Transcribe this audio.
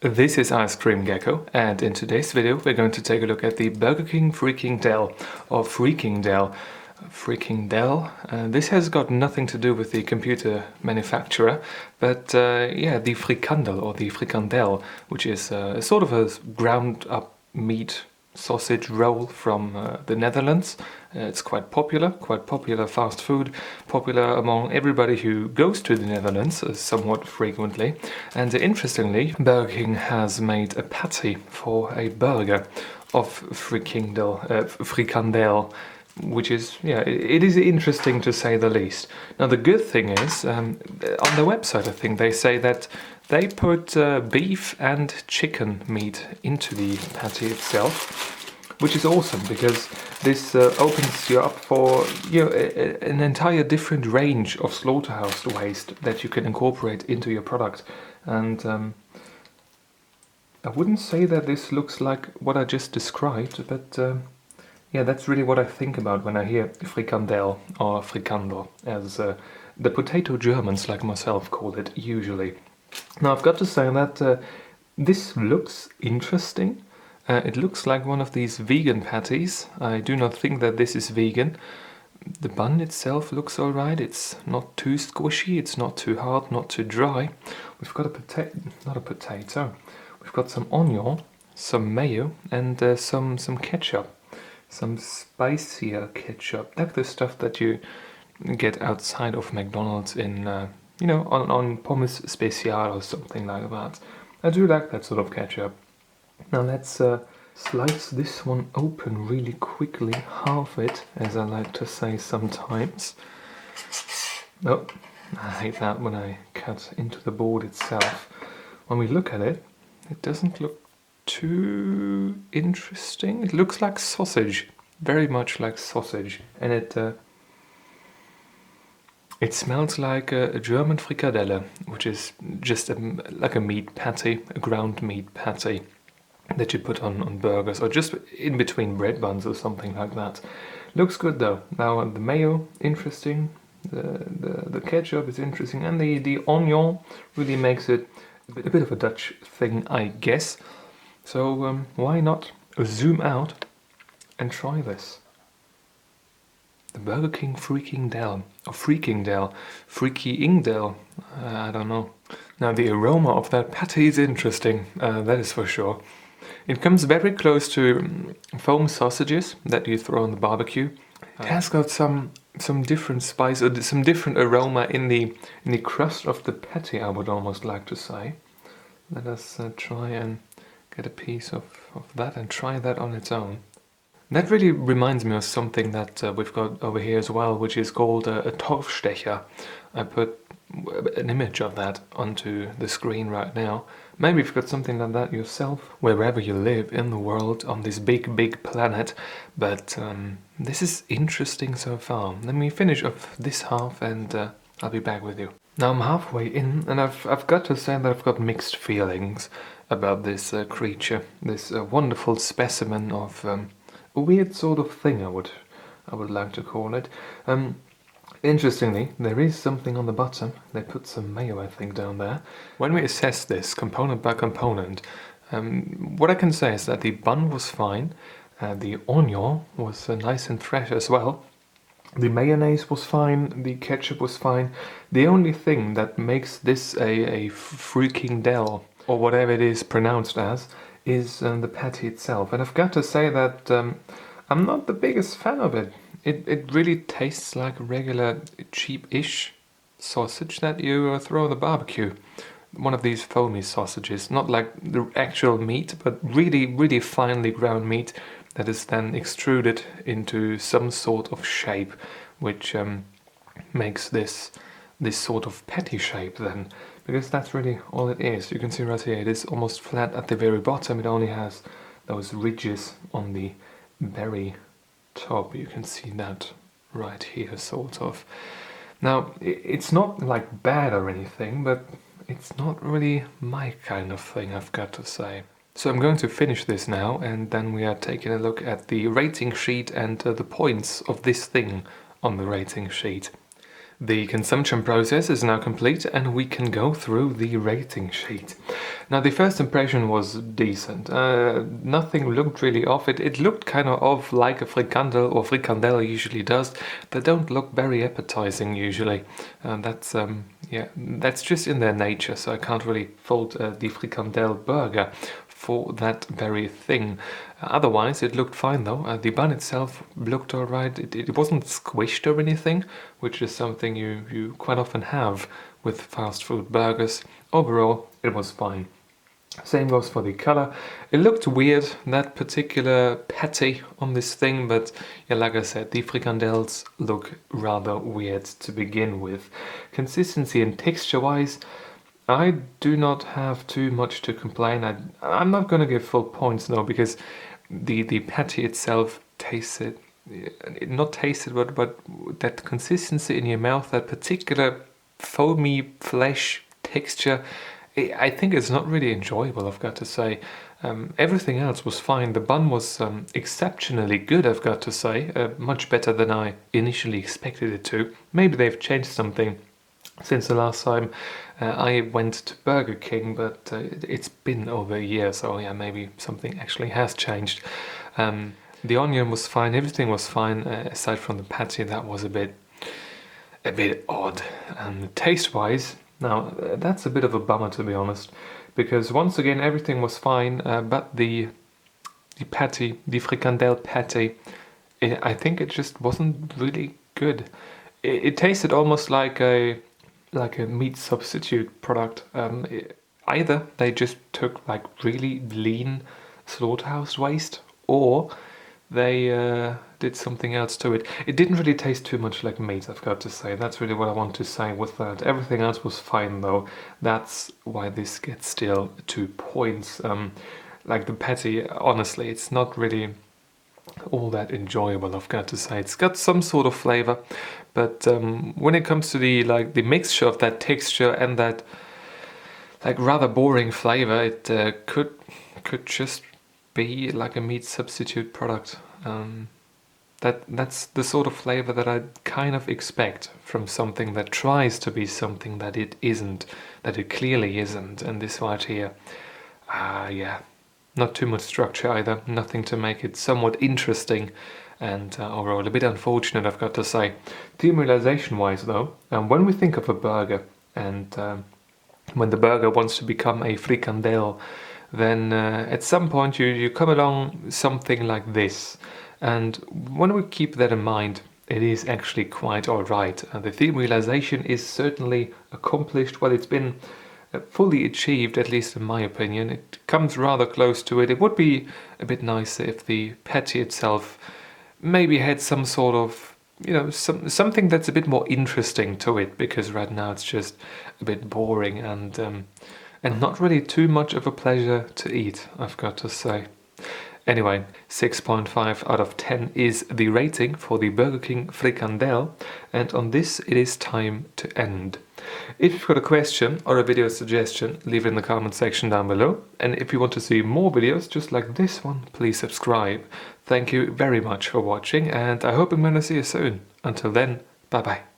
This is Ice Cream Gecko, and in today's video we're going to take a look at the Burger King FreaKingdel or FreaKingdel. FreaKingdel. This has got nothing to do with the computer manufacturer, but yeah, the Frikandel or the Frikandel, which is sort of a ground up meat sausage roll from the Netherlands. It's quite popular fast food, popular among everybody who goes to the Netherlands somewhat frequently. And interestingly, Burger King has made a patty for a burger of Frikandel, which is, yeah, it is interesting to say the least. Now the good thing is, on their website I think they say that they put beef and chicken meat into the patty itself, which is awesome because this opens you up for an entire different range of slaughterhouse waste that you can incorporate into your product. And I wouldn't say that this looks like what I just described, but yeah, that's really what I think about when I hear Frikandel or Frikandel, as the potato Germans like myself call it usually. Now I've got to say that this looks interesting. It looks like one of these vegan patties. I do not think that this is vegan. The bun itself looks alright. It's not too squishy, it's not too hard, not too dry. We've got not a potato. We've got some onion, some mayo, and some ketchup. Some spicier ketchup, like the stuff that you get outside of McDonald's in, on pommes spécial or something like that. I do like that sort of ketchup. Now let's slice this one open really quickly, half it, as I like to say sometimes. Oh, I hate that when I cut into the board itself. When we look at it, it doesn't look too interesting. It looks like sausage, very much like sausage, and it smells like a German frikadelle, which is just like a meat patty, a ground meat patty that you put on burgers or just in between bread buns or something like that. Looks good though. Now the mayo, interesting. The ketchup is interesting, and the onion really makes it a bit of a Dutch thing, I guess. So why not zoom out and try this? The Burger King FreaKingdel, or FreaKingdel, I don't know. Now the aroma of that patty is interesting, that is for sure. It comes very close to foam sausages that you throw on the barbecue. It has got some different spice or some different aroma in the crust of the patty, I would almost like to say. Let us try and get a piece of that and try that on its own. That really reminds me of something that we've got over here as well, which is called a Torfstecher. I put an image of that onto the screen right now. Maybe you've got something like that yourself, wherever you live in the world, on this big planet. But this is interesting so far. Let me finish off this half and I'll be back with you. Now I'm halfway in, and I've got to say that I've got mixed feelings about this creature, this wonderful specimen of a weird sort of thing, I would like to call it. Interestingly, there is something on the bottom. They put some mayo, I think, down there. When we assess this component by component, what I can say is that the bun was fine, the onion was nice and fresh as well. The mayonnaise was fine, the ketchup was fine. The only thing that makes this a FreaKingdel, or whatever it is pronounced as, is the patty itself. And I've got to say that I'm not the biggest fan of it. It really tastes like regular cheap-ish sausage that you throw on the barbecue. One of these foamy sausages, not like the actual meat, but really finely ground meat that is then extruded into some sort of shape, which makes this sort of patty shape then, because that's really all it is. You can see right here, it is almost flat at the very bottom. It only has those ridges on the very top. You can see that right here, sort of. Now, it's not like bad or anything, but it's not really my kind of thing, I've got to say. So I'm going to finish this now, and then we are taking a look at the rating sheet and the points of this thing on the rating sheet. The consumption process is now complete and we can go through the rating sheet. Now the first impression was decent. Nothing looked really off. It looked kind of off like a Frikandel or Frikandel usually does. They don't look very appetizing usually. That's just in their nature, so I can't really fault the Frikandel burger for that very thing. Otherwise, it looked fine though. The bun itself looked alright. It wasn't squished or anything, which is something you quite often have with fast food burgers. Overall, it was fine. Same goes for the color. It looked weird, that particular patty on this thing, but yeah, like I said, the frikandels look rather weird to begin with. Consistency and texture-wise, I do not have too much to complain. I'm not going to give full points though, because the patty itself tasted, not tasted, but that consistency in your mouth, that particular foamy flesh texture, I think it's not really enjoyable, I've got to say. Everything else was fine. The bun was exceptionally good, I've got to say. Much better than I initially expected it to. Maybe they've changed something since the last time I went to Burger King, but it's been over a year, so yeah, maybe something actually has changed. The onion was fine, everything was fine, aside from the patty. That was a bit odd. Taste-wise, now that's a bit of a bummer, to be honest, because once again everything was fine, but the patty, the frikandel patty, I think it just wasn't really good. It tasted almost like a meat substitute product. Either they just took like really lean slaughterhouse waste, or they did something else to it. It didn't really taste too much like meat, I've got to say. That's really what I want to say with that. Everything else was fine though. That's why this gets still 2 points. Like the patty, honestly, it's not really all that enjoyable, I've got to say. It's got some sort of flavor, but when it comes to the mixture of that texture and that like rather boring flavor, it could just be like a meat substitute product. That's the sort of flavor that I kind of expect from something that tries to be something that it isn't, that it clearly isn't. And this right here, yeah, not too much structure either, nothing to make it somewhat interesting, and overall a bit unfortunate, I've got to say. Theme realization wise though, when we think of a burger, and when the burger wants to become a frikandel, then at some point you come along something like this. And when we keep that in mind, it is actually quite alright. The theme realization is certainly accomplished. Well, it's been fully achieved, at least in my opinion. It comes rather close to it. It would be a bit nicer if the patty itself maybe had some sort of, you know, something that's a bit more interesting to it, because right now it's just a bit boring and not really too much of a pleasure to eat, I've got to say. Anyway, 6.5 out of 10 is the rating for the Burger King Frikandel, and on this it is time to end. If you've got a question or a video suggestion, leave it in the comment section down below, and if you want to see more videos just like this one, please subscribe. Thank you very much for watching, and I hope I'm going to see you soon. Until then, bye bye.